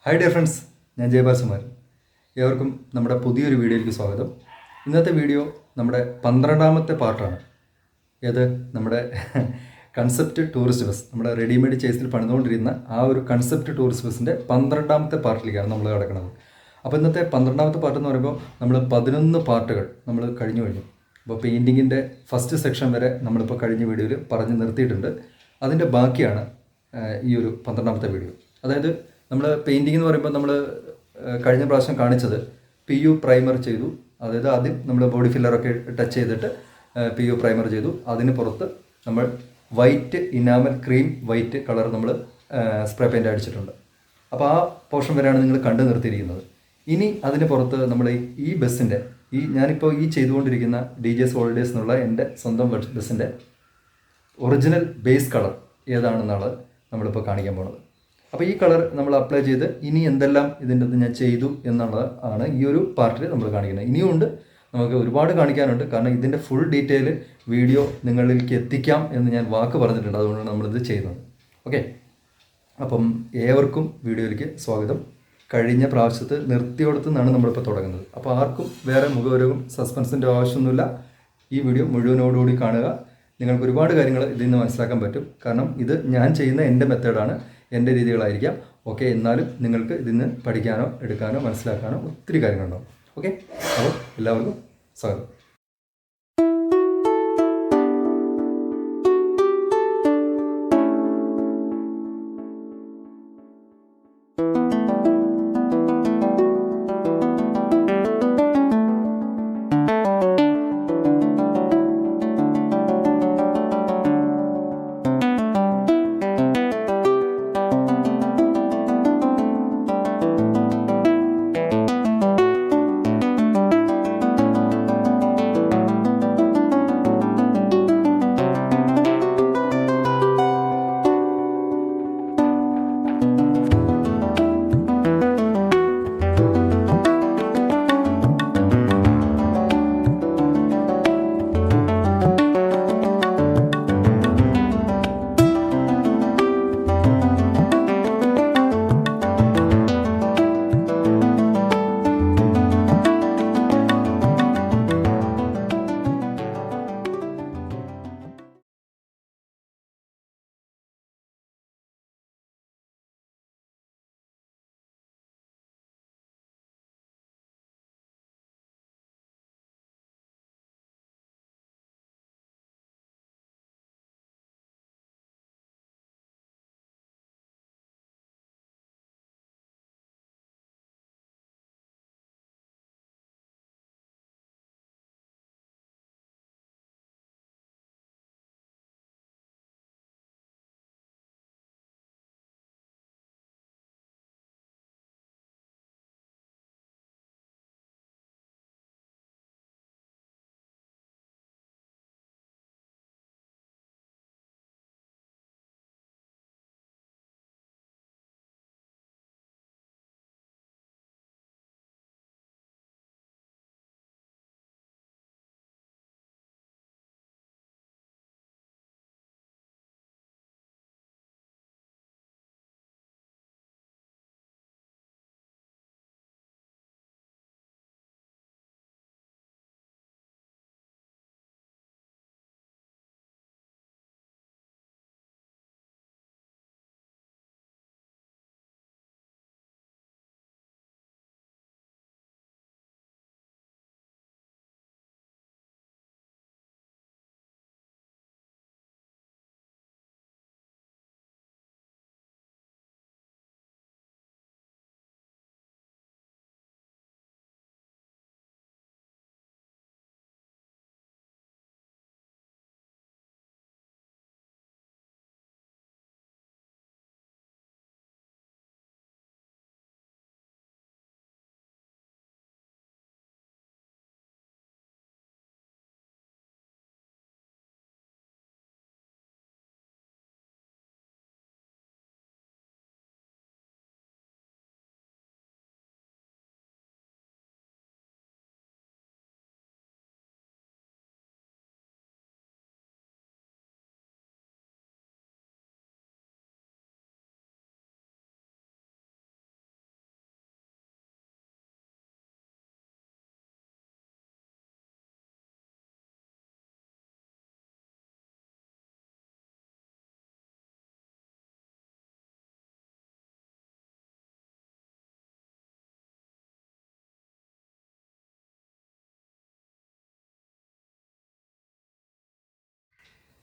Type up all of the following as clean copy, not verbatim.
Hi dear friends, ഞാൻ ജയപാൽകുമാർ. ഏവർക്കും നമ്മുടെ പുതിയൊരു വീഡിയോയിലേക്ക് സ്വാഗതം. ഇന്നത്തെ വീഡിയോ നമ്മുടെ 12ാമത്തെ പാർട്ടാണ്. ഏത് നമ്മുടെ കൺസെപ്റ്റ് ടൂറിസ്റ്റ് ബസ്, നമ്മുടെ റെഡിമെയ്ഡ് ചേസിൽ പണിതുകൊണ്ടിരുന്ന ആ ഒരു കൺസെപ്റ്റ് ടൂറിസ്റ്റ് ബസ്സിൻ്റെ 12ാമത്തെ പാർട്ടിലേക്കാണ് നമ്മൾ കിടക്കുന്നത്. അപ്പോൾ ഇന്നത്തെ 12ാമത്തെ പാർട്ട് എന്ന് പറയുമ്പോൾ നമ്മൾ 11 പാർട്ടുകൾ നമ്മൾ കഴിഞ്ഞു. അപ്പോൾ പെയിൻറ്റിങ്ങിൻ്റെ ഫസ്റ്റ് സെക്ഷൻ വരെ നമ്മളിപ്പോൾ കഴിഞ്ഞ വീഡിയോയിൽ പറഞ്ഞ് നിർത്തിയിട്ടുണ്ട്. അതിൻ്റെ ബാക്കിയാണ് ഈ ഒരു 12ാമത്തെ വീഡിയോ. അതായത് നമ്മൾ പെയിൻറ്റിംഗ് എന്ന് പറയുമ്പോൾ നമ്മൾ കഴിഞ്ഞ പ്രാവശ്യം കാണിച്ചത് PU പ്രൈമർ ചെയ്തു. അതായത് ആദ്യം നമ്മൾ ബോഡി ഫില്ലറൊക്കെ ടച്ച് ചെയ്തിട്ട് PU പ്രൈമർ ചെയ്തു. അതിന് പുറത്ത് നമ്മൾ white enamel cream white colour നമ്മൾ സ്പ്രേ പെയിൻ്റ് അടിച്ചിട്ടുണ്ട്. അപ്പോൾ ആ പോർഷൻ വരെയാണ് നിങ്ങൾ കണ്ടു നിർത്തിയിരിക്കുന്നത്. ഇനി അതിന് പുറത്ത് നമ്മൾ ഈ ബസ്സിൻ്റെ ഞാനിപ്പോൾ ചെയ്തുകൊണ്ടിരിക്കുന്ന DJ ഹോളിഡേയ്സ് എന്നുള്ള എൻ്റെ സ്വന്തം ബസ്സിൻ്റെ ഒറിജിനൽ ബേസ് കളർ ഏതാണെന്നാണ് നമ്മളിപ്പോൾ കാണിക്കാൻ പോകുന്നത്. അപ്പോൾ ഈ കളർ നമ്മൾ അപ്ലൈ ചെയ്ത് ഇനി എന്തെല്ലാം ഇതിൻ്റെ ഞാൻ ചെയ്തു എന്നുള്ളതാണ് ഈ ഒരു പാർട്ടിൽ നമ്മൾ കാണിക്കുന്നത്. ഇനിയുമുണ്ട്, നമുക്ക് ഒരുപാട് കാണിക്കാനുണ്ട്. കാരണം ഇതിൻ്റെ ഫുൾ ഡീറ്റെയിൽ വീഡിയോ നിങ്ങളിലേക്ക് എത്തിക്കാം എന്ന് ഞാൻ വാക്ക് പറഞ്ഞിട്ടുണ്ട്. അതുകൊണ്ടാണ് നമ്മളിത് ചെയ്യുന്നത്. ഓക്കെ, അപ്പം ഏവർക്കും വീഡിയോയിലേക്ക് സ്വാഗതം. കഴിഞ്ഞ പ്രാവശ്യത്ത് നിർത്തിയോടത്തു നിന്നാണ് നമ്മളിപ്പോൾ തുടങ്ങുന്നത്. അപ്പോൾ ആർക്കും വേറെ മുഖവരവും സസ്പെൻസിൻ്റെ ആവശ്യമൊന്നുമില്ല. ഈ വീഡിയോ മുഴുവനോടുകൂടി കാണുക. നിങ്ങൾക്ക് ഒരുപാട് കാര്യങ്ങൾ ഇതിൽ നിന്ന് മനസ്സിലാക്കാൻ പറ്റും. കാരണം ഇത് ഞാൻ ചെയ്യുന്ന എൻ്റെ മെത്തേഡാണ്, എൻ്റെ രീതികളായിരിക്കാം. ഓക്കെ, എന്നാലും നിങ്ങൾക്ക് ഇതിൽ നിന്ന് പഠിക്കാനോ എടുക്കാനോ മനസ്സിലാക്കാനോ ഒത്തിരി കാര്യങ്ങളുണ്ടാവും. ഓക്കെ, അപ്പോൾ എല്ലാവർക്കും സ്വാഗതം.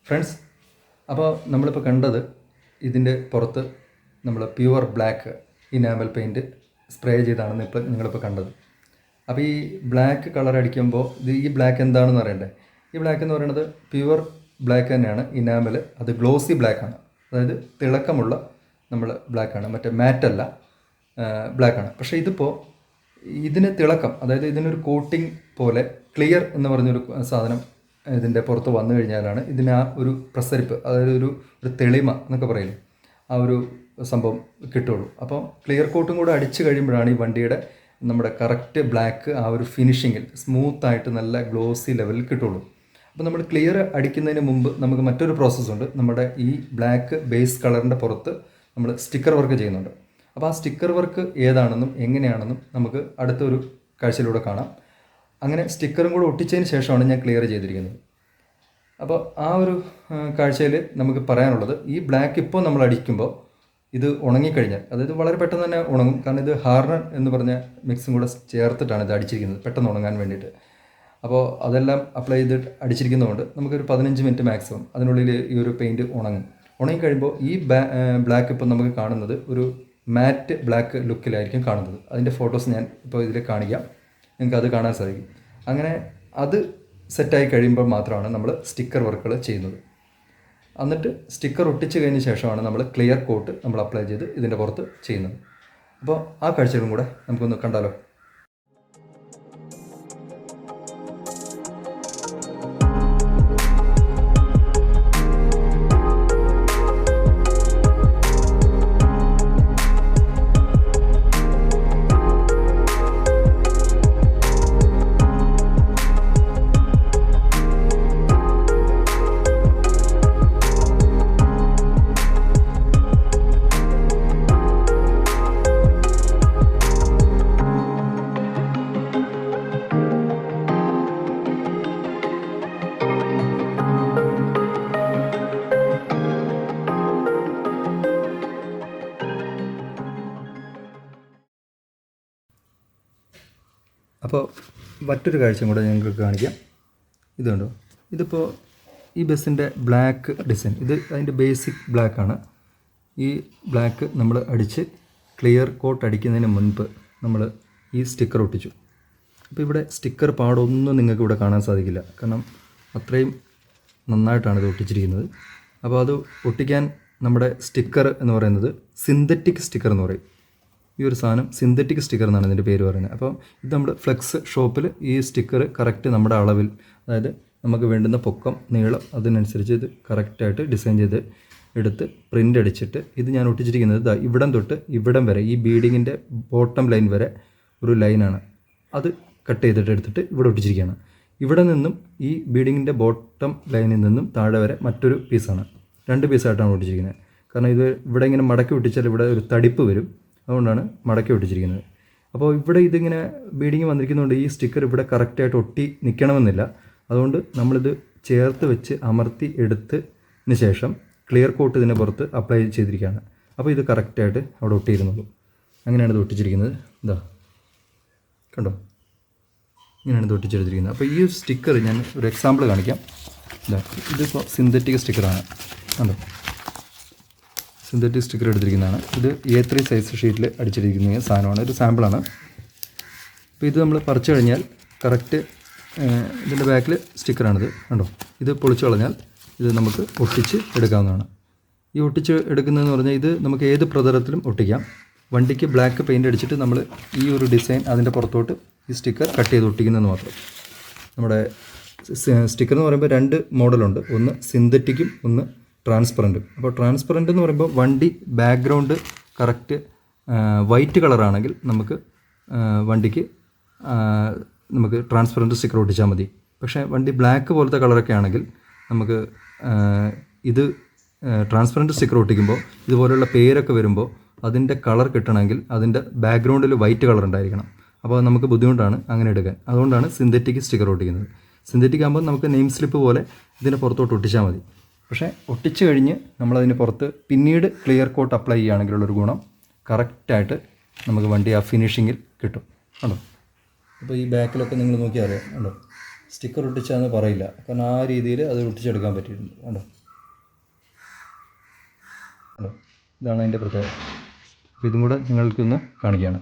ഫ്രണ്ട്സ്, അപ്പോൾ നമ്മളിപ്പോൾ കണ്ടത് ഇതിൻ്റെ പുറത്ത് നമ്മൾ pure black enamel paint spray ചെയ്താണെന്ന് നിങ്ങളിപ്പോൾ കണ്ടത്. അപ്പോൾ ഈ ബ്ലാക്ക് കളർ അടിക്കുമ്പോൾ ഈ ബ്ലാക്ക് എന്താണെന്ന് അറിയണ്ടേ? ഈ ബ്ലാക്ക് എന്ന് പറയുന്നത് പ്യുവർ ബ്ലാക്ക് തന്നെയാണ്. ഇനാമൽ അത് ഗ്ലോസി ബ്ലാക്കാണ്, അതായത് തിളക്കമുള്ള നമ്മൾ ബ്ലാക്കാണ്, മറ്റേ മാറ്റല്ല, ബ്ലാക്കാണ്. പക്ഷേ ഇതിപ്പോൾ ഇതിന് തിളക്കം, അതായത് ഇതിനൊരു കോട്ടിംഗ് പോലെ ക്ലിയർ എന്ന് പറഞ്ഞൊരു സാധനം ഇതിൻ്റെ പുറത്ത് വന്നു കഴിഞ്ഞാലാണ് ഇതിന് ആ ഒരു പ്രസരിപ്പ്, അതായത് ഒരു തെളിമ എന്നൊക്കെ പറയില്ലേ, ആ ഒരു സംഭവം കിട്ടുള്ളൂ. അപ്പോൾ ക്ലിയർ കോട്ടും കൂടെ അടിച്ചു കഴിയുമ്പോഴാണ് ഈ വണ്ടിയുടെ നമ്മുടെ കറക്റ്റ് ബ്ലാക്ക് ആ ഒരു ഫിനിഷിങ്ങിൽ സ്മൂത്തായിട്ട് നല്ല ഗ്ലോസി ലെവലിൽ കിട്ടുള്ളൂ. അപ്പോൾ നമ്മൾ ക്ലിയർ അടിക്കുന്നതിന് മുമ്പ് നമുക്ക് മറ്റൊരു പ്രോസസ്സുണ്ട്. നമ്മുടെ ഈ ബ്ലാക്ക് ബേസ് കളറിൻ്റെ പുറത്ത് നമ്മൾ സ്റ്റിക്കർ വർക്ക് ചെയ്യുന്നുണ്ട്. അപ്പോൾ ആ സ്റ്റിക്കർ വർക്ക് ഏതാണെന്നും എങ്ങനെയാണെന്നും നമുക്ക് അടുത്തൊരു കാഴ്ചയിലൂടെ കാണാം. അങ്ങനെ സ്റ്റിക്കറും കൂടെ ഒട്ടിച്ചതിന് ശേഷമാണ് ഞാൻ ക്ലിയർ ചെയ്തിരിക്കുന്നത്. അപ്പോൾ ആ ഒരു കാഴ്ചയിൽ നമുക്ക് പറയാനുള്ളത്, ഈ ബ്ലാക്ക് ഇപ്പോൾ നമ്മൾ അടിക്കുമ്പോൾ ഇത് ഉണങ്ങിക്കഴിഞ്ഞാൽ, അതായത് വളരെ പെട്ടെന്ന് തന്നെ ഉണങ്ങും. കാരണം ഇത് ഹാർഡൻ എന്ന് പറഞ്ഞ മിക്സും കൂടെ ചേർത്തിട്ടാണ് ഇത് അടിച്ചിരിക്കുന്നത്, പെട്ടെന്ന് ഉണങ്ങാൻ വേണ്ടിയിട്ട്. അപ്പോൾ അതെല്ലാം അപ്ലൈ ചെയ്തിട്ട് അടിച്ചിരിക്കുന്നതുകൊണ്ട് നമുക്കൊരു 15 മിനിറ്റ് മാക്സിമം അതിനുള്ളിൽ ഈ ഒരു പെയിൻറ്റ് ഉണങ്ങിക്കഴിയുമ്പോൾ ഈ ബ്ലാക്ക് ഇപ്പോൾ നമുക്ക് കാണുന്നത് ഒരു മാറ്റ് ബ്ലാക്ക് ലുക്കിലായിരിക്കും കാണുന്നത്. അതിൻ്റെ ഫോട്ടോസ് ഞാൻ ഇപ്പോൾ ഇതിൽ കാണിക്കാം, നിങ്ങൾക്ക് അത് കാണാൻ സാധിക്കും. അങ്ങനെ അത് സെറ്റായി കഴിയുമ്പോൾ മാത്രമാണ് നമ്മൾ സ്റ്റിക്കർ വർക്കുകൾ ചെയ്യുന്നത്. എന്നിട്ട് സ്റ്റിക്കർ ഒട്ടിച്ച് കഴിഞ്ഞ ശേഷമാണ് നമ്മൾ ക്ലിയർ കോട്ട് നമ്മൾ അപ്ലൈ ചെയ്ത് ഇതിൻ്റെ പുറത്ത് ചെയ്യുന്നത്. അപ്പോൾ ആ കാഴ്ചകളും കൂടെ നമുക്കൊന്ന് കണ്ടാലോ. അപ്പോൾ മറ്റൊരു കാഴ്ചയും കൂടെ ഞങ്ങൾക്ക് കാണിക്കാം. ഇതുണ്ടോ, ഇതിപ്പോൾ ഈ ബസ്സിൻ്റെ ബ്ലാക്ക് ഡിസൈൻ, ഇത് അതിൻ്റെ ബേസിക് ബ്ലാക്കാണ്. ഈ ബ്ലാക്ക് നമ്മൾ അടിച്ച് ക്ലിയർ കോട്ട് അടിക്കുന്നതിന് മുൻപ് നമ്മൾ ഈ സ്റ്റിക്കർ ഒട്ടിച്ചു. അപ്പോൾ ഇവിടെ സ്റ്റിക്കർ പാടൊന്നും നിങ്ങൾക്ക് ഇവിടെ കാണാൻ സാധിക്കില്ല, കാരണം അത്രയും നന്നായിട്ടാണ് ഇത് ഒട്ടിച്ചിരിക്കുന്നത്. അപ്പോൾ അത് ഒട്ടിക്കാൻ നമ്മുടെ സ്റ്റിക്കർ എന്ന് പറയുന്നത് സിന്തറ്റിക് സ്റ്റിക്കർ എന്ന് പറയും. ഈ ഒരു സാധനം സിന്തറ്റിക് സ്റ്റിക്കർ എന്നാണ് ഇതിൻ്റെ പേര് പറയുന്നത്. അപ്പോൾ ഇത് നമ്മൾ ഫ്ലെക്സ് ഷോപ്പിൽ ഈ സ്റ്റിക്കർ കറക്റ്റ് നമ്മുടെ അളവിൽ, അതായത് നമുക്ക് വേണ്ടുന്ന പൊക്കം നീളം അതിനനുസരിച്ച് ഇത് കറക്റ്റായിട്ട് ഡിസൈൻ ചെയ്ത് എടുത്ത് പ്രിൻ്റ് അടിച്ചിട്ട് ഇത് ഞാൻ ഒട്ടിച്ചിരിക്കുന്നത് ഇവിടം തൊട്ട് ഇവിടം വരെ, ഈ ബീഡിങ്ങിൻ്റെ ബോട്ടം ലൈൻ വരെ ഒരു ലൈനാണ്, അത് കട്ട് ചെയ്തിട്ട് എടുത്തിട്ട് ഇവിടെ ഒട്ടിച്ചിരിക്കുകയാണ്. ഇവിടെ നിന്നും ഈ ബീഡിങ്ങിൻ്റെ ബോട്ടം ലൈനിൽ നിന്നും താഴെ വരെ മറ്റൊരു പീസാണ്, 2 പീസായിട്ടാണ് ഒട്ടിച്ചിരിക്കുന്നത്. കാരണം ഇത് ഇവിടെ ഇങ്ങനെ മടക്കി ഒട്ടിച്ചാൽ ഇവിടെ ഒരു തടിപ്പ് വരും, അതുകൊണ്ടാണ് മടക്കി ഒട്ടിച്ചിരിക്കുന്നത്. അപ്പോൾ ഇവിടെ ഇതിങ്ങനെ ബീഡിങ് വന്നിരിക്കുന്നതുകൊണ്ട് ഈ സ്റ്റിക്കർ ഇവിടെ കറക്റ്റായിട്ട് ഒട്ടി നിൽക്കണമെന്നില്ല. അതുകൊണ്ട് നമ്മളിത് ചേർത്ത് വെച്ച് അമർത്തി എടുത്തതിന് ശേഷം ക്ലിയർ കോട്ട് ഇതിന് പുറത്ത് അപ്ലൈ ചെയ്തിരിക്കുകയാണ്. അപ്പോൾ ഇത് കറക്റ്റായിട്ട് അവിടെ ഒട്ടിയിരുന്നുള്ളൂ. അങ്ങനെയാണ് ഇത് ഒട്ടിച്ചിരിക്കുന്നത്. ഇതാ കണ്ടോ, ഇങ്ങനെയാണ് ഇത് ഒട്ടിച്ചെടുത്തിരിക്കുന്നത്. അപ്പോൾ ഈ സ്റ്റിക്കർ ഞാൻ ഒരു എക്സാമ്പിൾ കാണിക്കാം. ഇതാ, ഇതിപ്പോൾ സിന്തറ്റിക് സ്റ്റിക്കറാണ്, കണ്ടോ, സിന്തറ്റിക് സ്റ്റിക്കർ എടുത്തിരിക്കുന്നതാണ്. ഇത് A3 സൈസ് ഷീറ്റിൽ അടിച്ചിരിക്കുന്ന സാധനമാണ്, ഒരു സാമ്പിളാണ്. അപ്പോൾ ഇത് നമ്മൾ പറിച്ചു കഴിഞ്ഞാൽ കറക്റ്റ് ഇതിൻ്റെ ബാക്കിൽ സ്റ്റിക്കറാണിത്, കണ്ടോ. ഇത് പൊളിച്ചു കളഞ്ഞാൽ ഇത് നമുക്ക് ഒട്ടിച്ച് എടുക്കാവുന്നതാണ്. ഈ ഒട്ടിച്ച് എടുക്കുന്നതെന്ന് പറഞ്ഞാൽ ഇത് നമുക്ക് ഏത് പ്രതലത്തിലും ഒട്ടിക്കാം. വണ്ടിക്ക് ബ്ലാക്ക് പെയിൻ്റ് അടിച്ചിട്ട് നമ്മൾ ഈ ഒരു ഡിസൈൻ അതിൻ്റെ പുറത്തോട്ട് ഈ സ്റ്റിക്കർ കട്ട് ചെയ്ത് ഒട്ടിക്കുന്നതെന്ന് മാത്രം. നമ്മുടെ സ്റ്റിക്കർ എന്ന് പറയുമ്പോൾ 2 മോഡലുണ്ട്, ഒന്ന് സിന്തറ്റിക്കും ഒന്ന് ട്രാൻസ്പെറൻറ്റും. അപ്പോൾ ട്രാൻസ്പെറൻറ്റ് എന്ന് പറയുമ്പോൾ വണ്ടി ബാക്ക്ഗ്രൗണ്ട് കറക്റ്റ് വൈറ്റ് കളറാണെങ്കിൽ നമുക്ക് വണ്ടിക്ക് നമുക്ക് ട്രാൻസ്പെറൻറ്റ് സ്റ്റിക്കർ ഒട്ടിച്ചാൽ മതി. പക്ഷേ വണ്ടി ബ്ലാക്ക് പോലത്തെ കളറൊക്കെ ആണെങ്കിൽ നമുക്ക് ഇത് ട്രാൻസ്പെറൻറ്റ് സ്റ്റിക്കർ ഒട്ടിക്കുമ്പോൾ ഇതുപോലെയുള്ള പേരൊക്കെ വരുമ്പോൾ അതിൻ്റെ കളർ കിട്ടണമെങ്കിൽ അതിൻ്റെ ബാക്ക്ഗ്രൗണ്ടിൽ വൈറ്റ് കളർ ഉണ്ടായിരിക്കണം. അപ്പോൾ നമുക്ക് ബുദ്ധിമുട്ടാണ് അങ്ങനെ എടുക്കാൻ. അതുകൊണ്ടാണ് സിന്തറ്റിക് സ്റ്റിക്കർ ഒട്ടിക്കുന്നത്. സിന്തറ്റിക് ആകുമ്പോൾ നമുക്ക് നെയിം സ്ലിപ്പ് പോലെ ഇതിൻ്റെ പുറത്തോട്ട് ഒട്ടിച്ചാൽ മതി. പക്ഷേ ഒട്ടിച്ച് കഴിഞ്ഞ് നമ്മളതിന് പുറത്ത് പിന്നീട് ക്ലിയർ കോട്ട് അപ്ലൈ ചെയ്യുകയാണെങ്കിലുള്ളൊരു ഗുണം കറക്റ്റായിട്ട് നമുക്ക് വണ്ടി ആ ഫിനിഷിങ്ങിൽ കിട്ടും, കണ്ടോ. അപ്പോൾ ഈ ബാക്കിലൊക്കെ നിങ്ങൾ നോക്കിയാൽ അറിയാം, കണ്ടോ, സ്റ്റിക്കർ ഒട്ടിച്ചാന്ന് പറയില്ല, കാരണം ആ രീതിയിൽ അത് ഒട്ടിച്ചെടുക്കാൻ പറ്റിയിട്ടുണ്ട്, കണ്ടോ. ഇതാണ് അതിൻ്റെ പ്രത്യേകത. അപ്പോൾ ഇതും കൂടെ നിങ്ങൾക്കൊന്ന് കാണിക്കുകയാണ്.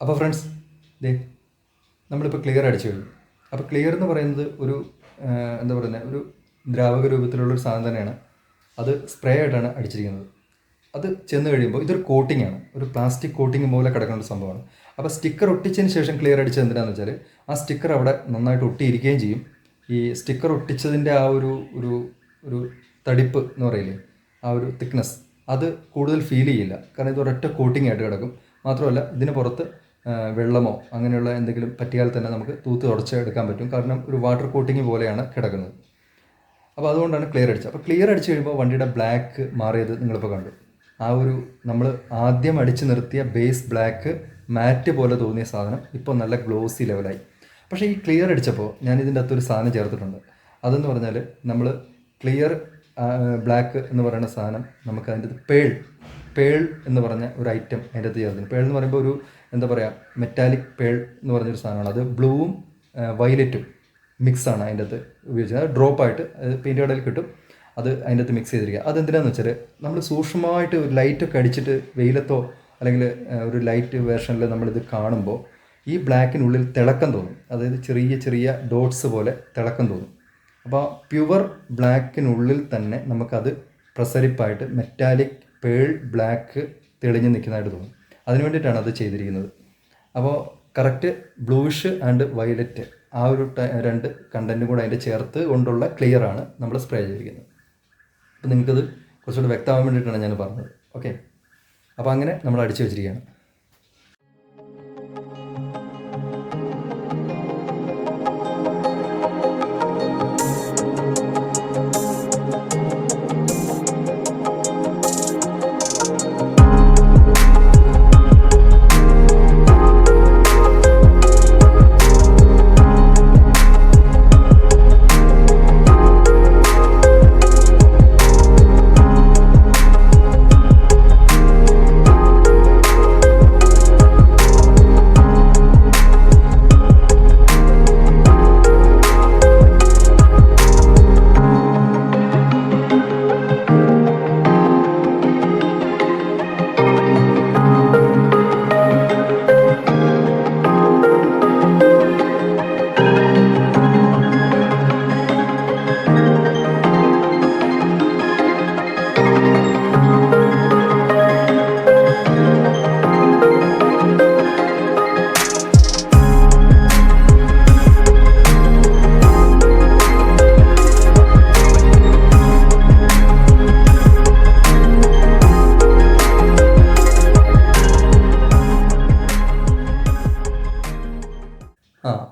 അപ്പോൾ ഫ്രണ്ട്സ്, നമ്മളിപ്പോൾ ക്ലിയർ അടിച്ചു കഴിഞ്ഞു. അപ്പോൾ ക്ലിയർ എന്ന് പറയുന്നത് ഒരു എന്താ പറയുന്നത്, ഒരു ദ്രാവക രൂപത്തിലുള്ളൊരു സാധനം തന്നെയാണ്. അത് സ്പ്രേ ആയിട്ടാണ് അടിച്ചിരിക്കുന്നത്. അത് ചെന്ന് കഴിയുമ്പോൾ ഇതൊരു കോട്ടിംഗ് ആണ്, ഒരു പ്ലാസ്റ്റിക് കോട്ടിങ് പോലെ കിടക്കുന്ന ഒരു സംഭവമാണ്. അപ്പോൾ സ്റ്റിക്കർ ഒട്ടിച്ചതിന് ശേഷം ക്ലിയർ അടിച്ചത് എന്തിനാണെന്ന് വെച്ചാൽ ആ സ്റ്റിക്കർ അവിടെ നന്നായിട്ട് ഒട്ടിയിരിക്കുകയും ചെയ്യും. ഈ സ്റ്റിക്കർ ഒട്ടിച്ചതിൻ്റെ ആ ഒരു ഒരു ഒരു തടിപ്പ് എന്ന് പറയില്ലേ, ആ ഒരു തിക്നെസ്, അത് കൂടുതൽ ഫീൽ ചെയ്യില്ല. കാരണം ഇത് ഒരൊറ്റ കോട്ടിംഗ് ആയിട്ട് കിടക്കും. മാത്രമല്ല ഇതിന് പുറത്ത് വെള്ളമോ അങ്ങനെയുള്ള എന്തെങ്കിലും പറ്റിയാൽ തന്നെ നമുക്ക് തൂത്ത് തുടച്ച് എടുക്കാൻ പറ്റും. കാരണം ഒരു വാട്ടർ കോട്ടിങ് പോലെയാണ് കിടക്കുന്നത്. അപ്പോൾ അതുകൊണ്ടാണ് ക്ലിയർ അടിച്ചത്. അപ്പോൾ ക്ലിയർ അടിച്ച് കഴിയുമ്പോൾ വണ്ടിയുടെ ബ്ലാക്ക് മാറിയത് നിങ്ങളിപ്പോൾ കണ്ടു. ആ ഒരു നമ്മൾ ആദ്യം അടിച്ച് നിർത്തിയ ബേസ് ബ്ലാക്ക് മാറ്റ് പോലെ തോന്നിയ സാധനം ഇപ്പോൾ നല്ല ഗ്ലോസി ലെവലായി. പക്ഷേ ഈ ക്ലിയർ അടിച്ചപ്പോൾ ഞാൻ ഇതിൻ്റെ അകത്തൊരു സാധനം ചേർത്തിട്ടുണ്ട്. അതെന്ന് പറഞ്ഞാൽ നമ്മൾ ക്ലിയർ ബ്ലാക്ക് എന്ന് പറയുന്ന സാധനം നമുക്ക് അതിൻ്റെ പേൾ എന്ന് പറഞ്ഞ ഒരു ഐറ്റം അതിൻ്റെ അകത്ത് ചേർത്തിട്ടുണ്ട്. പേൾ എന്ന് പറയുമ്പോൾ ഒരു എന്താ പറയുക, മെറ്റാലിക് പേൾ എന്ന് പറഞ്ഞൊരു സാധനമാണ്. അത് ബ്ലൂവും വയലറ്റും മിക്സാണ് അതിൻ്റെ അകത്ത് ഉപയോഗിച്ചത്. അത് ഡ്രോപ്പായിട്ട് പെയിൻറ്റ് കടയിൽ കിട്ടും. അത് അതിൻ്റെ അകത്ത് മിക്സ് ചെയ്തിരിക്കുക. അതെന്തിനാന്ന് വെച്ചാൽ നമ്മൾ സൂക്ഷ്മമായിട്ട് ഒരു ലൈറ്റൊക്കെ അടിച്ചിട്ട് വെയിലത്തോ അല്ലെങ്കിൽ ഒരു ലൈറ്റ് വേർഷനിൽ നമ്മളിത് കാണുമ്പോൾ ഈ ബ്ലാക്കിനുള്ളിൽ തിളക്കം തോന്നും. അതായത് ചെറിയ ചെറിയ ഡോട്ട്സ് പോലെ തിളക്കം തോന്നും. അപ്പോൾ പ്യുവർ ബ്ലാക്കിനുള്ളിൽ തന്നെ നമുക്കത് പ്രസരിപ്പായിട്ട് മെറ്റാലിക് പേൾ ബ്ലാക്ക് തെളിഞ്ഞ് നിൽക്കുന്നതായിട്ട് തോന്നും. അതിന് വേണ്ടിയിട്ടാണ് അത് ചെയ്തിരിക്കുന്നത്. അപ്പോൾ കറക്റ്റ് ബ്ലൂഷ് ആൻഡ് വയലറ്റ് ആ ഒരു രണ്ട് കണ്ടൻറ്റും കൂടെ അതിൻ്റെ ചേർത്ത് കൊണ്ടുള്ള ക്ലിയറാണ് നമ്മൾ സ്പ്രേ ചെയ്തിരിക്കുന്നത്. അപ്പോൾ നിങ്ങൾക്കത് കുറച്ചുകൂടി വ്യക്തമാകാൻ വേണ്ടിയിട്ടാണ് ഞാൻ പറഞ്ഞത്. ഓക്കെ, അപ്പോൾ അങ്ങനെ നമ്മൾ അടിച്ചു വെച്ചിരിക്കുകയാണ്.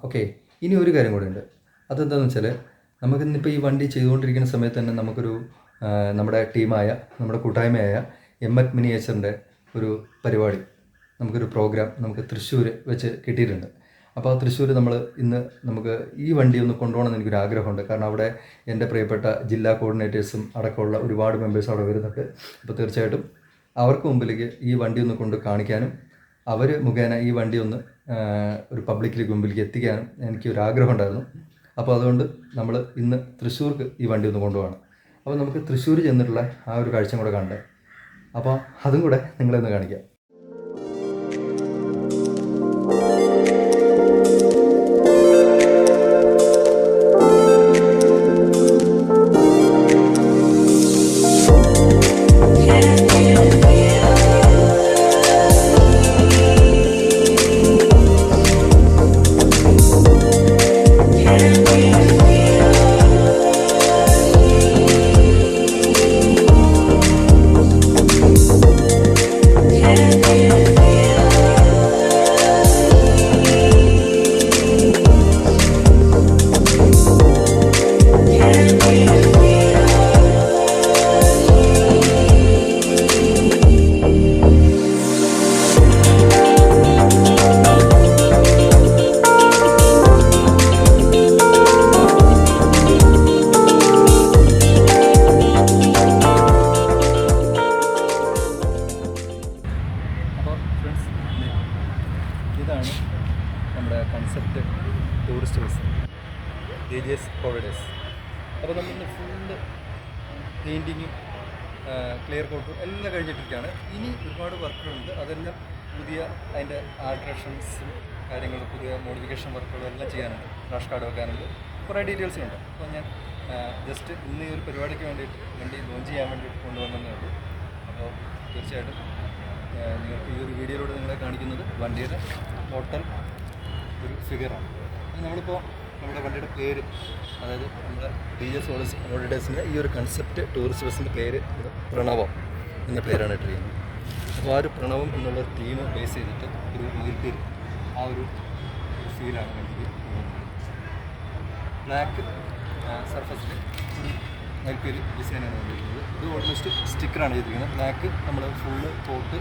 ഓക്കെ, ഇനി ഒരു കാര്യം കൂടെ ഉണ്ട്. അതെന്താണെന്ന് വെച്ചാൽ നമുക്കിന്നിപ്പോൾ ഈ വണ്ടി ചെയ്തുകൊണ്ടിരിക്കുന്ന സമയത്ത് തന്നെ നമുക്കൊരു നമ്മുടെ ടീമായ നമ്മുടെ കൂട്ടായ്മയായ എമ്മറ്റ് മിനിയേച്ചറിൻ്റെ ഒരു പരിപാടി, നമുക്കൊരു പ്രോഗ്രാം നമുക്ക് തൃശ്ശൂർ വെച്ച് കിട്ടിയിട്ടുണ്ട്. അപ്പോൾ തൃശ്ശൂർ നമുക്ക് ഈ വണ്ടി ഒന്ന് കൊണ്ടുപോകണമെന്ന് എനിക്കൊരു ആഗ്രഹമുണ്ട്. കാരണം അവിടെ എൻ്റെ പ്രിയപ്പെട്ട ജില്ലാ കോർഡിനേറ്റേഴ്സും അടക്കമുള്ള ഒരുപാട് മെമ്പേഴ്സ് അവിടെ വരുന്നുണ്ട്. അപ്പോൾ തീർച്ചയായിട്ടും അവർക്ക് മുമ്പിലേക്ക് ഈ വണ്ടി ഒന്ന് കൊണ്ട് കാണിക്കാനും അവർ മുഖേന ഈ വണ്ടി ഒന്ന് ഒരു പബ്ലിക്കിലേക്ക് മുമ്പിലേക്ക് എത്തിക്കാനും എനിക്കൊരു ആഗ്രഹം ഉണ്ടായിരുന്നു. അപ്പോൾ അതുകൊണ്ട് നമ്മൾ ഇന്ന് തൃശ്ശൂർക്ക് ഈ വണ്ടി ഒന്ന് കൊണ്ടുപോകണം. അപ്പോൾ നമുക്ക് തൃശ്ശൂർ ചെന്നിട്ടുള്ള ആ ഒരു കാഴ്ചയും കൂടെ കണ്ടേ. അപ്പോൾ അതും കൂടെ നിങ്ങളെന്ന് കാണിക്കാം. ഇതാണ് നമ്മുടെ concept tourist bus DJ's holidays. അപ്പോൾ നമ്മളിന്ന് ഫുള്ള് പെയിൻറ്റിങ്ങും ക്ലിയർ കോട്ടും എല്ലാം കഴിഞ്ഞിട്ടിരിക്കുകയാണ്. ഇനി ഒരുപാട് വർക്കുകളുണ്ട്. അതെല്ലാം പുതിയ അതിൻ്റെ ആൾട്രേഷൻസും കാര്യങ്ങളും പുതിയ മോഡിഫിക്കേഷൻ വർക്കുകളും എല്ലാം ചെയ്യാനുണ്ട്. ക്രാഷ് കാർഡ് വെക്കാനുണ്ട്, കുറേ ഡീറ്റെയിൽസുണ്ട്. അപ്പോൾ ഞാൻ ജസ്റ്റ് ഇന്ന് ഈ ഒരു പരിപാടിക്ക് വേണ്ടിയിട്ട് വണ്ടി ലോഞ്ച് ചെയ്യാൻ വേണ്ടിയിട്ട് കൊണ്ടുവന്നതേ ഉള്ളൂ. അപ്പോൾ തീർച്ചയായിട്ടും നിങ്ങൾക്ക് ഈ ഒരു വീഡിയോയിലൂടെ നിങ്ങളെ കാണിക്കുന്നത് വണ്ടിയുടെ ടോട്ടൽ ഒരു ഫിഗറാണ്. നമ്മളിപ്പോൾ നമ്മുടെ വണ്ടിയുടെ പേര്, അതായത് നമ്മുടെ DJ's ഹോളിഡേയ്സിൻ്റെ ഈ ഒരു കൺസെപ്റ്റ് ടൂറിസ്റ്റ് ബസ്സിൻ്റെ പേര് പ്രണവം എന്ന പേരാണ് ഇട്ടിരിക്കുന്നത്. അപ്പോൾ ആ ഒരു പ്രണവം എന്നുള്ള തീം ബേസ് ചെയ്തിട്ട് ഒരു മയിൽപ്പേര്, ആ ഒരു ഫീലാണ് വണ്ടിക്ക്. ബ്ലാക്ക് സർഫസിൽ ഒരു മയിൽപ്പേര് ഡിസൈനാണ് വന്നിരിക്കുന്നത്. ഇത് ഓൾമോസ്റ്റ് സ്റ്റിക്കറാണ് ചെയ്തിരിക്കുന്നത്. ബ്ലാക്ക് നമ്മൾ ഫുള്ള് കോട്ട്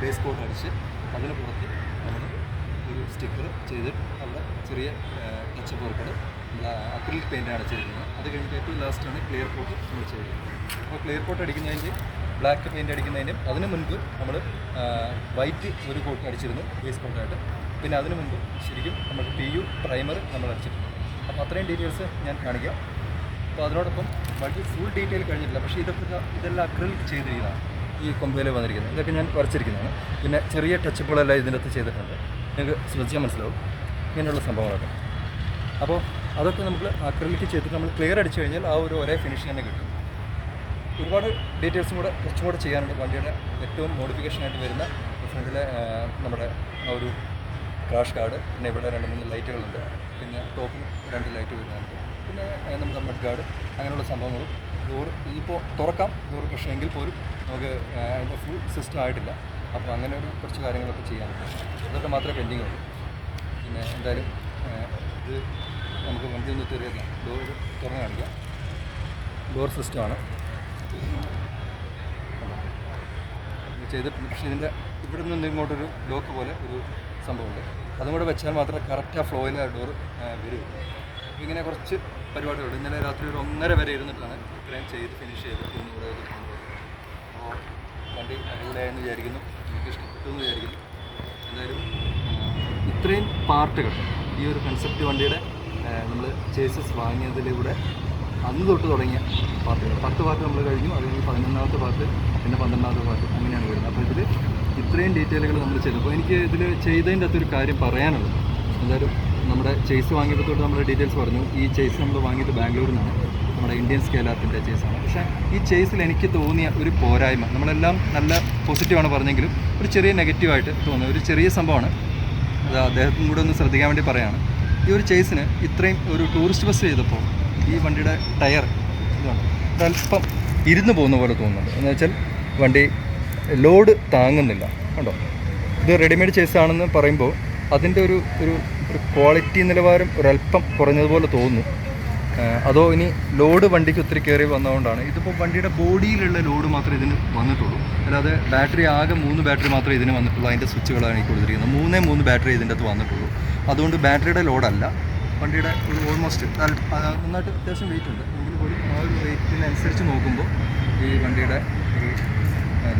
ബേസ് കോട്ട് അടിച്ച് അതിന് പുറത്ത് നമ്മൾ ഒരു സ്റ്റിക്കർ ചെയ്തിട്ട് അവിടെ ചെറിയ ടച്ചപ്പ് വർക്കുകൾ നമ്മൾ അക്രിലിക് പെയിൻ്റാണ് അടിച്ചിരിക്കുന്നത്. അത് കഴിഞ്ഞിട്ട് ഏറ്റവും ലാസ്റ്റാണ് ക്ലിയർ കോട്ട് നമ്മൾ ചെയ്തിരിക്കുന്നത്. അപ്പോൾ ക്ലിയർ കോട്ട് അടിക്കുന്നതിൻ്റെയും ബ്ലാക്ക് പെയിൻറ്റ് അടിക്കുന്നതിൻ്റെയും അതിന് മുൻപ് നമ്മൾ വൈറ്റ് ഒരു കോട്ട് അടിച്ചിരുന്നു ബേസ് കോട്ടായിട്ട്. പിന്നെ അതിന് മുൻപ് ശരിക്കും നമ്മൾ PU പ്രൈമർ നമ്മൾ അടിച്ചിട്ടുണ്ട്. അപ്പോൾ അത്രയും ഡീറ്റെയിൽസ് ഞാൻ കാണിക്കാം. അപ്പോൾ അതിനോടൊപ്പം വണ്ടി ഫുൾ ഡീറ്റെയിൽ കഴിഞ്ഞിട്ടില്ല, പക്ഷേ ഇതെല്ലാം അക്രിലിക് ചെയ്തിരിക്കുന്നതാണ്. ഈ കൊമ്പയിൽ വന്നിരിക്കുന്നത് ഇതൊക്കെ ഞാൻ വരച്ചിരിക്കുന്നതാണ്. പിന്നെ ചെറിയ ടച്ചപ്പുകളെല്ലാം ഇതിൻ്റെ അകത്ത് ചെയ്തിട്ടുണ്ട്. നിങ്ങൾക്ക് ശ്രദ്ധിച്ചാൽ മനസ്സിലാവും ഇങ്ങനെയുള്ള സംഭവങ്ങളൊക്കെ. അപ്പോൾ അതൊക്കെ നമ്മൾ അക്രിലിക് ചെയ്തിട്ട് നമ്മൾ ക്ലിയർ അടിച്ചു കഴിഞ്ഞാൽ ആ ഒരു ഒരേ ഫിനിഷിങ് തന്നെ കിട്ടും. ഒരുപാട് ഡീറ്റെയിൽസും കൂടെ കുറച്ചും കൂടെ ചെയ്യാനുണ്ട്. വണ്ടിയുടെ ഏറ്റവും മോഡിഫിക്കേഷനായിട്ട് വരുന്ന ഫ്രണ്ടിലെ നമ്മുടെ ആ ഒരു ക്രാഷ് ഗാർഡ്, പിന്നെ ഇവിടെ 2-3 ലൈറ്റുകളുണ്ട്. പിന്നെ ടോപ്പിൽ 2 ലൈറ്റ് വരുന്നുണ്ട്. പിന്നെ നമ്മുടെ മഡ് ഗാർഡ്, അങ്ങനെയുള്ള സംഭവങ്ങളും. ഡോർ ഇപ്പോൾ തുറക്കാം, ഡോർ പ്രശ്നമെങ്കിൽ പോലും നമുക്ക് അതിൻ്റെ ഫുൾ സിസ്റ്റം ആയിട്ടില്ല. അപ്പോൾ അങ്ങനെ ഒരു കുറച്ച് കാര്യങ്ങളൊക്കെ ചെയ്യാനുണ്ട്. അതൊക്കെ മാത്രമേ പെൻഡിങ് ഉള്ളൂ. പിന്നെ എന്തായാലും ഇത് നമുക്ക് വണ്ടി ഒന്ന് തെറിയാക്കാം. ഡോർ തുറന്ന് കാണിക്കാം. ഡോർ സിസ്റ്റമാണ് ചെയ്തിട്ടുണ്ട്. പക്ഷേ ഇതിൻ്റെ ഇവിടെ നിന്ന് ഇങ്ങോട്ടൊരു ലോക്ക് പോലെ ഒരു സംഭവമുണ്ട്. അതും കൂടെ വെച്ചാൽ മാത്രമേ കറക്റ്റ് ആ ഫ്ലോയിൽ ആ ഡോർ വരൂ. ഇങ്ങനെ കുറച്ച് പരിപാടികളുണ്ട്. ഇന്നലെ രാത്രി ഒരു 1:30 വരെ ഇരുന്നിട്ടാണ് ഇത്രയും ചെയ്ത് ഫിനിഷ് ചെയ്തിട്ട് ഇന്നിവിടെ ഇത് കൊണ്ടുപോകുന്നത്. അപ്പോൾ വണ്ടി അടിപൊളിയായെന്ന് വിചാരിക്കുന്നു. എനിക്ക് ഇഷ്ടപ്പെട്ടു എന്ന് വിചാരിക്കുന്നു. എന്തായാലും ഇത്രയും പാർട്ടുകൾ ഈ ഒരു കൺസെപ്റ്റ് വണ്ടിയുടെ നമ്മൾ ചേസസ് വാങ്ങിയതിലൂടെ അന്ന് തൊട്ട് തുടങ്ങിയ പാർട്ടുകൾ 10 പാർട്ട് നമ്മൾ കഴിഞ്ഞു. അത് കഴിഞ്ഞ് 11ാമത്തെ പാർട്ട്, പിന്നെ 12ാമത്തെ പാർട്ട്, അങ്ങനെയാണ് വരുന്നത്. അപ്പോൾ ഇതിൽ ഇത്രയും ഡീറ്റെയിലുകൾ നമ്മൾ ചെയ്തു. അപ്പോൾ എനിക്ക് ഇതിൽ ചെയ്തതിൻ്റെ അകത്തൊരു കാര്യം പറയാനുള്ളത്, എന്തായാലും നമ്മുടെ ചേസ് വാങ്ങിയപ്പോൾ തൊട്ട് നമ്മുടെ ഡീറ്റെയിൽസ് പറഞ്ഞു. ഈ ചേസ് നമ്മൾ വാങ്ങിയത് ബാംഗ്ലൂരിൽ നിന്നാണ്. നമ്മുടെ ഇന്ത്യൻ സ്കെയിലാർട്ടിൻ്റെ ചേസാണ്. പക്ഷേ ഈ ചേസിൽ എനിക്ക് തോന്നിയ ഒരു പോരായ്മ, നമ്മളെല്ലാം നല്ല പോസിറ്റീവാണ് പറഞ്ഞെങ്കിലും ഒരു ചെറിയ നെഗറ്റീവായിട്ട് തോന്നുന്നത് ഒരു ചെറിയ സംഭവമാണ്. അത് അദ്ദേഹത്തിനും കൂടെ ഒന്ന് ശ്രദ്ധിക്കാൻ വേണ്ടി പറയുകയാണ്. ഈ ഒരു ചേസിന് ഇത്രയും ഒരു ടൂറിസ്റ്റ് ബസ് ചെയ്തപ്പോൾ ഈ വണ്ടിയുടെ ടയർ ഇതാണ് ഒരല്പം ഇരുന്ന് പോകുന്ന പോലെ തോന്നുന്നുണ്ട്. എന്ന് വെച്ചാൽ വണ്ടി ലോഡ് താങ്ങുന്നില്ല. കണ്ടോ, ഇത് റെഡിമെയ്ഡ് ചേസാണെന്ന് പറയുമ്പോൾ അതിൻ്റെ ഒരു ക്വാളിറ്റി നിലവാരം ഒരല്പം കുറഞ്ഞതുപോലെ തോന്നുന്നു. അതോ ഇനി ലോഡ് വണ്ടിക്ക് ഒത്തിരി കയറി വന്നതുകൊണ്ടാണ്. ഇതിപ്പോൾ വണ്ടിയുടെ ബോഡിയിലുള്ള ലോഡ് മാത്രമേ ഇതിന് വന്നിട്ടുള്ളൂ. അല്ലാതെ ബാറ്ററി ആകെ 3 ബാറ്ററി മാത്രമേ ഇതിന് വന്നിട്ടുള്ളൂ. അതിൻ്റെ സ്വിച്ചുകളാണ് ഈ കൊടുത്തിരിക്കുന്നത്. 3 ബാറ്ററി ഇതിൻ്റെ അകത്ത് വന്നിട്ടുള്ളൂ. അതുകൊണ്ട് ബാറ്ററിയുടെ ലോഡല്ല, വണ്ടിയുടെ ഒരു ഓൾമോസ്റ്റ് നന്നായിട്ട് അത്യാവശ്യം വെയിറ്റ് ഉണ്ട്. എങ്കിൽ പോലും ആ ഒരു വെയിറ്റിനനുസരിച്ച് നോക്കുമ്പോൾ ഈ വണ്ടിയുടെ ഒരു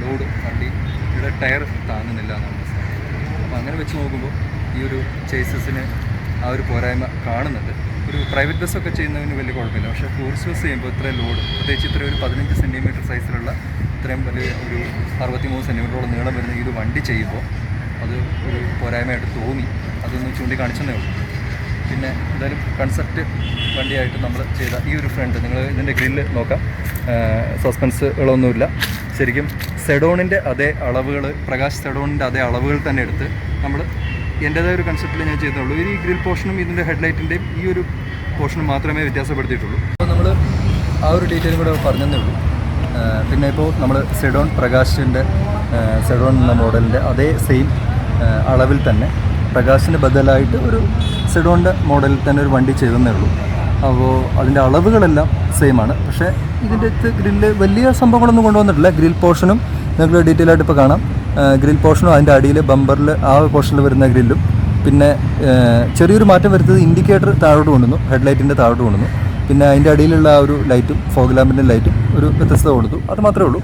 ലോഡ് വണ്ടിയുടെ ടയർ താങ്ങുന്നില്ല എന്നാണ് മനസ്സിലാക്കുന്നത്. അപ്പോൾ അങ്ങനെ വെച്ച് നോക്കുമ്പോൾ ഈ ഒരു ചേസസിന് ആ ഒരു പോരായ്മ കാണുന്നുണ്ട്. ഒരു പ്രൈവറ്റ് ബസ്സൊക്കെ ചെയ്യുന്നതിന് വലിയ കുഴപ്പമില്ല, പക്ഷേ ടൂറിസ്റ്റ് ബസ് ചെയ്യുമ്പോൾ ഇത്രയും ലോഡ്, പ്രത്യേകിച്ച് ഇത്രയും ഒരു 15 സെൻറ്റിമീറ്റർ സൈസിലുള്ള ഇത്രയും വലിയ ഒരു 63 സെൻറ്റിമീറ്ററോളം നീളം വരുന്ന ഈ ഒരു വണ്ടി ചെയ്യുമ്പോൾ അത് ഒരു പോരായ്മയായിട്ട് തോന്നി. അതൊന്ന് ചൂണ്ടിക്കാണിച്ചെന്നേ ഉള്ളൂ. പിന്നെ എന്തായാലും കൺസെപ്റ്റ് വണ്ടിയായിട്ട് നമ്മൾ ചെയ്ത ഈ ഒരു ഫ്രണ്ട്, നിങ്ങൾ ഇതിൻ്റെ ഗ്രില്ല് നോക്കാം, സസ്പെൻസുകളൊന്നുമില്ല. ശരിക്കും സെഡോണിൻ്റെ അതേ അളവുകൾ, പ്രകാശ് സെഡോണിൻ്റെ അതേ അളവുകൾ തന്നെ എടുത്ത് നമ്മൾ എൻ്റേതായ ഒരു കൺസെപ്റ്റിൽ ഞാൻ ചെയ്തുള്ളൂ. ഈ ഗ്രിൽ പോർഷനും ഇതിൻ്റെ ഹെഡ്ലൈറ്റിൻ്റെയും ഈ ഒരു പോർഷനും മാത്രമേ വ്യത്യാസപ്പെടുത്തിയിട്ടുള്ളൂ. അപ്പോൾ നമ്മൾ ആ ഒരു ഡീറ്റെയിലും കൂടെ പറഞ്ഞതേ ഉള്ളൂ. പിന്നെ ഇപ്പോൾ നമ്മൾ സെഡോൺ പ്രകാശിൻ്റെ സെഡോൺ എന്ന മോഡലിൻ്റെ അതേ സെയിം അളവിൽ തന്നെ പ്രകാശിന് ബദലായിട്ട് ഒരു സെഡോണിൻ്റെ മോഡലിൽ തന്നെ ഒരു വണ്ടി ചെയ്തതേ ഉള്ളൂ. അപ്പോൾ അതിൻ്റെ അളവുകളെല്ലാം സെയിമാണ്. പക്ഷേ ഇതിൻ്റെ ഗ്രില്ല് വലിയ സംഭവങ്ങളൊന്നും കൊണ്ടുവന്നിട്ടില്ല. ഗ്രിൽ പോർഷനും നിങ്ങൾക്ക് ഡീറ്റെയിൽ ആയിട്ട് ഇപ്പോൾ കാണാം. ഗ്രിൽ പോർഷനും അതിൻ്റെ അടിയിൽ ബമ്പറിൽ ആ പോർഷനിൽ വരുന്ന ഗ്രില്ലും, പിന്നെ ചെറിയൊരു മാറ്റം വരുന്നത് ഇൻഡിക്കേറ്റർ താഴോട്ട് കൊണ്ടുവന്നു, ഹെഡ്ലൈറ്റിൻ്റെ താഴോട്ട് കൊണ്ടുവന്നു. പിന്നെ അതിൻ്റെ അടിയിലുള്ള ആ ഒരു ലൈറ്റും, ഫോഗ് ലാമ്പിൻ്റെ ലൈറ്റും ഒരു വ്യത്യസ്തത കൊടുത്തു. അത് മാത്രമേ ഉള്ളൂ.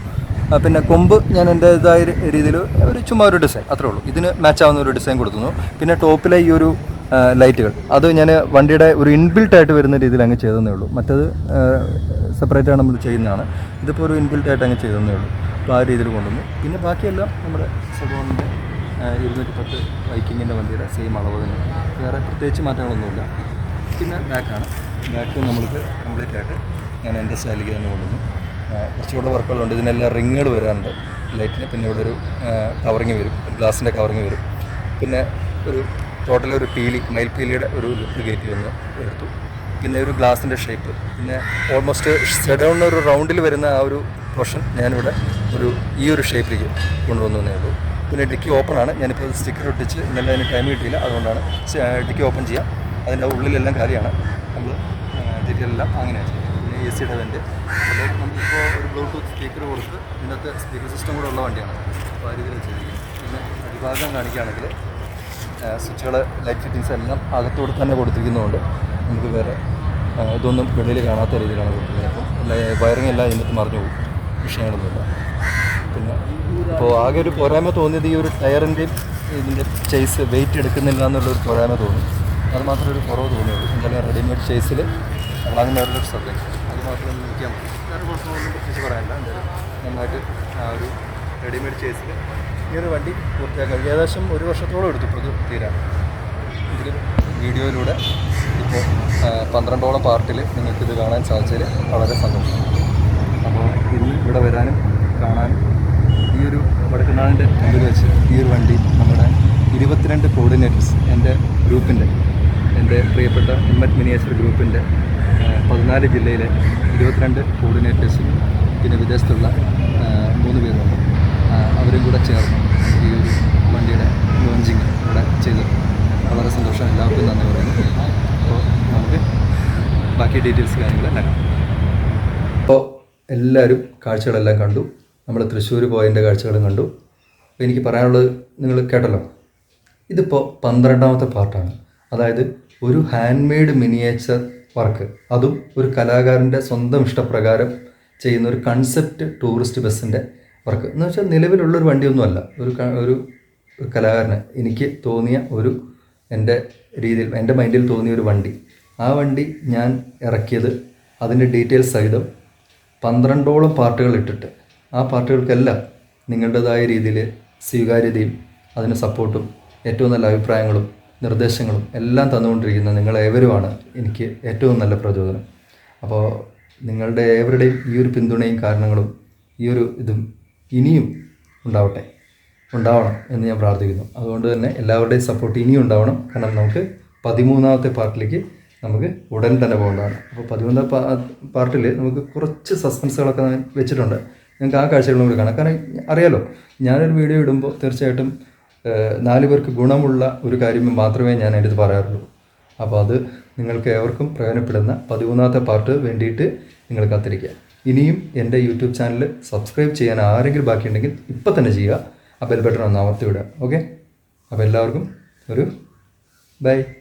പിന്നെ കൊമ്പ് ഞാൻ എൻ്റേതായ രീതിയിൽ ഒരു ചുമ്മാ ഒരു ഡിസൈൻ അത്രേ ഉള്ളൂ. ഇതിന് മാച്ച് ആവുന്ന ഒരു ഡിസൈൻ കൊടുക്കുന്നു. പിന്നെ ടോപ്പിലെ ഈ ഒരു ലൈറ്റുകൾ അത് ഞാൻ വണ്ടിയുടെ ഒരു ഇൻബിൽട്ടായിട്ട് വരുന്ന രീതിയിൽ അങ്ങ് ചെയ്തതേ ഉള്ളൂ. മറ്റത് സെപ്പറേറ്റാണ് നമ്മൾ ചെയ്യുന്നതാണ്. ഇതിപ്പോൾ ഒരു ഇൻബിൽട്ടായിട്ട് അങ്ങ് ചെയ്തതേ ഉള്ളൂ. അപ്പോൾ ആ രീതിയിൽ കൊണ്ടുവന്നു. പിന്നെ ബാക്കിയെല്ലാം നമ്മുടെ സെഡോണിൻ്റെ 210 വൈക്കിങ്ങിൻ്റെ വണ്ടിയുടെ സെയിം അളവ് തന്നെയാണ്. വേറെ പ്രത്യേകിച്ച് മാറ്റങ്ങളൊന്നുമില്ല. പിന്നെ ബാക്ക് നമ്മൾക്ക് കംപ്ലീറ്റ് ആയിട്ട് ഞാൻ എൻ്റെ സ്റ്റൈലിലേക്ക് തന്നെ കൊണ്ടുവന്നു. കുറച്ചുകൂടെ വർക്കുകളുണ്ട്. ഇതിനെല്ലാം റിങ്ങുകൾ വരാറുണ്ട് ലൈറ്റിന്. പിന്നെ ഇവിടെ ഒരു കവറിങ് വരും, ഗ്ലാസിൻ്റെ കവറിങ് വരും. പിന്നെ ഒരു ടോട്ടലൊരു മയിൽപീലിയുടെ ഒരു ലിഫ്റ്റ് ഗേറ്റ് വന്ന് എടുത്തു. പിന്നെ ഒരു ഗ്ലാസിൻ്റെ ഷേപ്പ്, പിന്നെ ഓൾമോസ്റ്റ് സെഡോണിന് ഒരു റൗണ്ടിൽ വരുന്ന ആ ഒരു പോർഷൻ ഞാനിവിടെ ഈ ഒരു ഷേപ്പിലേക്ക് കൊണ്ടുവന്നേ ഉള്ളൂ. പിന്നെ ഡിക്കി ഓപ്പണാണ്. ഞാനിപ്പോൾ സ്റ്റിക്കർ ഒട്ടിച്ച് ഇന്നലെ അതിന് ടൈം കിട്ടിയില്ല, അതുകൊണ്ടാണ് ഡിക്കി ഓപ്പൺ ചെയ്യാം. അതിൻ്റെ ഉള്ളിലെല്ലാം കാര്യമാണ് നമ്മൾ ഡീറ്റെയിലെല്ലാം അങ്ങനെയാണ് ചെയ്യുന്നത്. പിന്നെ AC വെൻ്റ്, അപ്പോൾ നമുക്കിപ്പോൾ ഒരു ബ്ലൂടൂത്ത് സ്പീക്കർ കൊടുത്ത് ഇതിനകത്ത് സ്പീക്കർ സിസ്റ്റം കൂടെ ഉള്ള വണ്ടിയാണ്. അപ്പോൾ ആ രീതിയിൽ ചെയ്തിരിക്കുന്നത്. പിന്നെ അടിഭാഗം കാണിക്കുകയാണെങ്കിൽ സ്വിച്ചുകൾ, ലൈറ്റ് ഫിറ്റിങ്സ് എല്ലാം അകത്തോട് തന്നെ കൊടുത്തിരിക്കുന്നതുകൊണ്ട് നമുക്ക് വേറെ ഇതൊന്നും വെളിയിൽ കാണാത്ത രീതിയിലാണ് കൊടുത്തിരിക്കുന്നത്. അപ്പം വയറിങ് എല്ലാം ഇതിനകത്ത് മറിഞ്ഞു പോകും, വിഷയങ്ങളൊന്നുമില്ല. പിന്നെ ഇപ്പോൾ ആകെ ഒരു പോരായ്മ തോന്നിയത് ഈ ഒരു ടയറിൻ്റെയും ഇതിൻ്റെ ചേസ് വെയിറ്റ് എടുക്കുന്നില്ല എന്നുള്ളൊരു പോരായ്മ തോന്നി. അത് മാത്രമേ ഒരു കുറവ് തോന്നിയുള്ളൂ. എന്തായാലും റെഡിമെയ്ഡ് ചേസിൽ വാങ്ങുന്നവരുടെ സബ്ജക്റ്റ് അത് മാത്രം നോക്കിയാൽ മതി. വേറെ കുഴപ്പമൊന്നും പ്രത്യേകിച്ച് പറയാനില്ല. എന്തായാലും നന്നായിട്ട് ആ ഒരു റെഡിമെയ്ഡ് ചേസിൽ ഈ ഒരു വണ്ടി പൂർത്തിയാക്കാൻ ഏകദേശം 1 വർഷത്തോളം എടുത്തു ഇപ്പോൾ ഇത് തീരാൻ. ഇതിൽ വീഡിയോയിലൂടെ ഇപ്പോൾ 12ഓളം പാർട്ടിൽ നിങ്ങൾക്കിത് കാണാൻ സാധിച്ചതിൽ വളരെ സന്തോഷം. അപ്പോൾ ഇന്ന് ഇവിടെ വരാനും കാണാനും ഈ ഒരു വടക്കുന്നാടിൻ്റെ മുമ്പിൽ വെച്ച് ഈ ഒരു വണ്ടി നമ്മുടെ 22 കോർഡിനേറ്റേഴ്സ് എൻ്റെ ഗ്രൂപ്പിൻ്റെ, എൻ്റെ പ്രിയപ്പെട്ട എമ്മറ്റ് മിനിയേച്ചർ ഗ്രൂപ്പിൻ്റെ 14 ജില്ലയിലെ 22 കോർഡിനേറ്റേഴ്സും പിന്നെ വിദേശത്തുള്ള 3 പേരുണ്ട്. അവരും കൂടെ ചേർന്ന് ഈ ഒരു വണ്ടിയുടെ ലോഞ്ചിങ് ഇവിടെ ചെയ്തു. വളരെ സന്തോഷം. എല്ലാവർക്കും നന്ദി പറയുന്നു. അപ്പോൾ നമുക്ക് ബാക്കി ഡീറ്റെയിൽസ് കാര്യങ്ങളെല്ലാം കാണാം. അപ്പോൾ എല്ലാവരും കാഴ്ചകളെല്ലാം കണ്ടു. നമ്മൾ തൃശ്ശൂർ പോയതിൻ്റെ കാഴ്ചകളും കണ്ടു. അപ്പോൾ എനിക്ക് പറയാനുള്ളത് നിങ്ങൾ കേട്ടല്ലോ. ഇതിപ്പോൾ 12ാമത്തെ പാർട്ടാണ്. അതായത് ഒരു ഹാൻഡ് മെയ്ഡ് മിനിയേച്ചർ വർക്ക്, അതും ഒരു കലാകാരൻ്റെ സ്വന്തം ഇഷ്ടപ്രകാരം ചെയ്യുന്ന ഒരു കൺസെപ്റ്റ് ടൂറിസ്റ്റ് ബസ്സിൻ്റെ വർക്ക് എന്ന് വെച്ചാൽ നിലവിലുള്ളൊരു വണ്ടിയൊന്നുമല്ല. ഒരു കലാകാരന് എനിക്ക് തോന്നിയ എൻ്റെ രീതിയിൽ, എൻ്റെ മൈൻഡിൽ തോന്നിയ ഒരു വണ്ടി. ആ വണ്ടി ഞാൻ ഇറക്കിയത് അതിൻ്റെ ഡീറ്റെയിൽസ് സഹിതം 12ഓളം പാർട്ടുകൾ ഇട്ടിട്ട്, ആ പാർട്ടുകൾക്കെല്ലാം നിങ്ങളുടേതായ രീതിയിൽ സ്വീകാര്യതയും അതിന് സപ്പോർട്ടും ഏറ്റവും നല്ല അഭിപ്രായങ്ങളും നിർദ്ദേശങ്ങളും എല്ലാം തന്നുകൊണ്ടിരിക്കുന്ന നിങ്ങളേവരുമാണ് എനിക്ക് ഏറ്റവും നല്ല പ്രചോദനം. അപ്പോൾ നിങ്ങളുടെ ഏവരുടെയും ഈ ഒരു പിന്തുണയും കാരണങ്ങളും ഈ ഒരു ഇതും ഇനിയും ഉണ്ടാവണം എന്ന് ഞാൻ പ്രാർത്ഥിക്കുന്നു. അതുകൊണ്ട് തന്നെ എല്ലാവരുടെയും സപ്പോർട്ട് ഇനിയും ഉണ്ടാവണം. കാരണം നമുക്ക് 13ാമത്തെ പാർട്ടിലേക്ക് നമുക്ക് ഉടൻ തന്നെ പോകേണ്ടതാണ്. അപ്പോൾ 13ാം പാർട്ടിൽ നമുക്ക് കുറച്ച് സസ്പെൻസുകളൊക്കെ വെച്ചിട്ടുണ്ട്. നിങ്ങൾക്ക് ആ കാഴ്ചകളും കൂടി കാണാം. കാരണം അറിയാലോ, ഞാനൊരു വീഡിയോ ഇടുമ്പോൾ തീർച്ചയായിട്ടും 4 പേർക്ക് ഗുണമുള്ള ഒരു കാര്യം മാത്രമേ ഞാൻ എൻ്റെ അടുത്ത് പറയാറുള്ളൂ. അപ്പോൾ അത് നിങ്ങൾക്ക് ഏവർക്കും പ്രയോജനപ്പെടുന്ന 13ാമത്തെ പാർട്ട് വേണ്ടിയിട്ട് നിങ്ങൾ കാത്തിരിക്കുക. ഇനിയും എൻ്റെ യൂട്യൂബ് ചാനൽ സബ്സ്ക്രൈബ് ചെയ്യാൻ ആരെങ്കിലും ബാക്കിയുണ്ടെങ്കിൽ ഇപ്പം തന്നെ ചെയ്യുക. ആ ബെൽ ബട്ടൺ ഒന്ന് അമർത്തി വിടുക. ഓക്കെ, അപ്പോൾ എല്ലാവർക്കും ഒരു ബൈ.